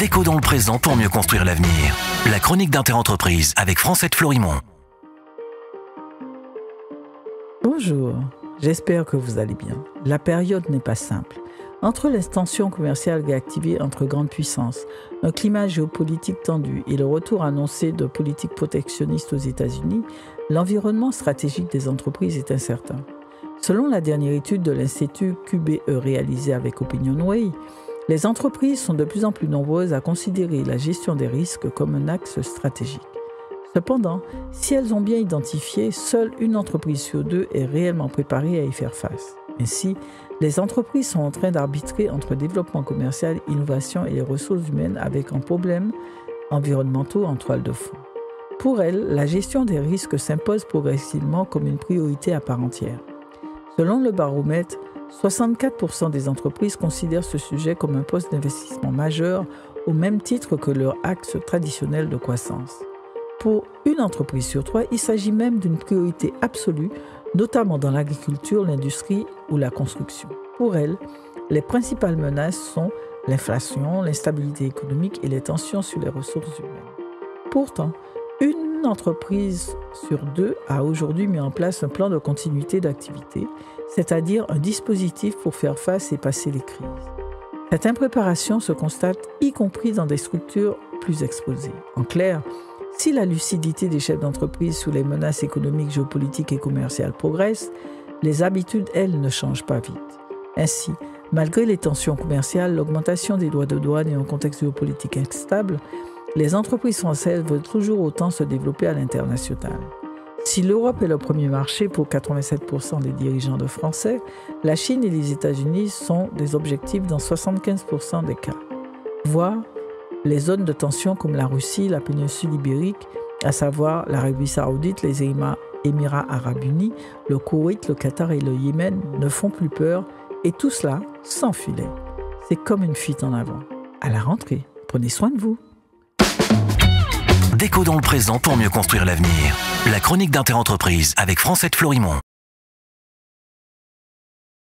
Déco dans le présent pour mieux construire l'avenir. La chronique d'Interentreprise avec Francette Florimond. Bonjour, j'espère que vous allez bien. La période n'est pas simple. Entre les tensions commerciales réactivées entre grandes puissances, un climat géopolitique tendu et le retour annoncé de politiques protectionnistes aux États-Unis, l'environnement stratégique des entreprises est incertain. Selon la dernière étude de l'Institut QBE réalisée avec OpinionWay, les entreprises sont de plus en plus nombreuses à considérer la gestion des risques comme un axe stratégique. Cependant, si elles ont bien identifié, seule une entreprise sur deux est réellement préparée à y faire face. Ainsi, les entreprises sont en train d'arbitrer entre développement commercial, innovation et les ressources humaines avec un problème environnementaux en toile de fond. Pour elles, la gestion des risques s'impose progressivement comme une priorité à part entière. Selon le baromètre, 64% des entreprises considèrent ce sujet comme un poste d'investissement majeur au même titre que leur axe traditionnel de croissance. Pour une entreprise sur trois, il s'agit même d'une priorité absolue, notamment dans l'agriculture, l'industrie ou la construction. Pour elle, les principales menaces sont l'inflation, l'instabilité économique et les tensions sur les ressources humaines. Pourtant, une entreprise sur deux a aujourd'hui mis en place un plan de continuité d'activité, c'est-à-dire un dispositif pour faire face et passer les crises. Cette impréparation se constate y compris dans des structures plus exposées. En clair, si la lucidité des chefs d'entreprise sur les menaces économiques, géopolitiques et commerciales progresse, les habitudes, elles, ne changent pas vite. Ainsi, malgré les tensions commerciales, l'augmentation des droits de douane et un contexte géopolitique instable, les entreprises françaises veulent toujours autant se développer à l'international. Si l'Europe est le premier marché pour 87% des dirigeants de Français, la Chine et les États-Unis sont des objectifs dans 75% des cas. Voire les zones de tension comme la Russie, la péninsule ibérique, à savoir l'Arabie saoudite, les Émirats arabes unis, le Koweït, le Qatar et le Yémen ne font plus peur et tout cela sans filet. C'est comme une fuite en avant. À la rentrée, prenez soin de vous. Déco dans le présent pour mieux construire l'avenir. La chronique d'Interentreprise avec Francette Florimond.